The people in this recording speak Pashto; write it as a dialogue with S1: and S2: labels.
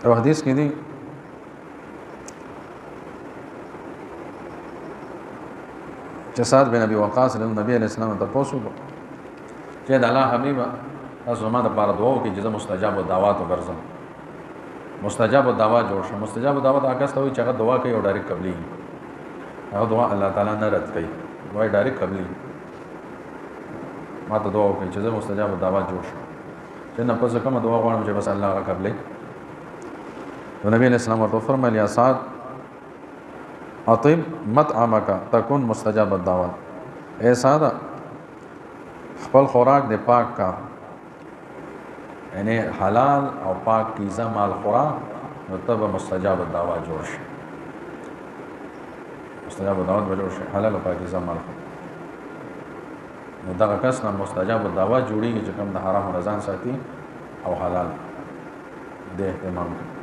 S1: او حدیث کې دی چې سعد بن ابي وقاص له نبی عليه السلام ته پوښتنه وکړه چې د الله حبيب تاسو ما د پاره دعا وکړي چې مستجاب الدعوات وګرځم. مستجاب الدعوات جوړ شو. مستجاب الدعوات هغه څه وي چې هغه دعا کوي او ډایرکټ قبلي. هغه دعا الله تعالی نه رد کوي. دعا ډایرکټ قبلي. ما ته دعا وکړي چې مستجاب الدعوات جوړ شو. چې نه پس کومه دعا غواړم چې بس الله هغه قبلي. نو نبی علیہ السلام ورته فرمایي یا سعد اطيب مطعمك تكون مستجاب الدعوات. اے سعد خپل خوراک دې پاک کا، یعنی حلال او پاک کیزه مال خوراک، نو تب مستجاب الدعوات جوړ شي. مستجاب الدعوات به جوړ شي، حلال او پاک کیزه مال خوراک. نو دغه کس نه مستجاب الدعوات جوړیږي چې کوم د حرام رضان ساتي او حلال دې اهتمام کوي.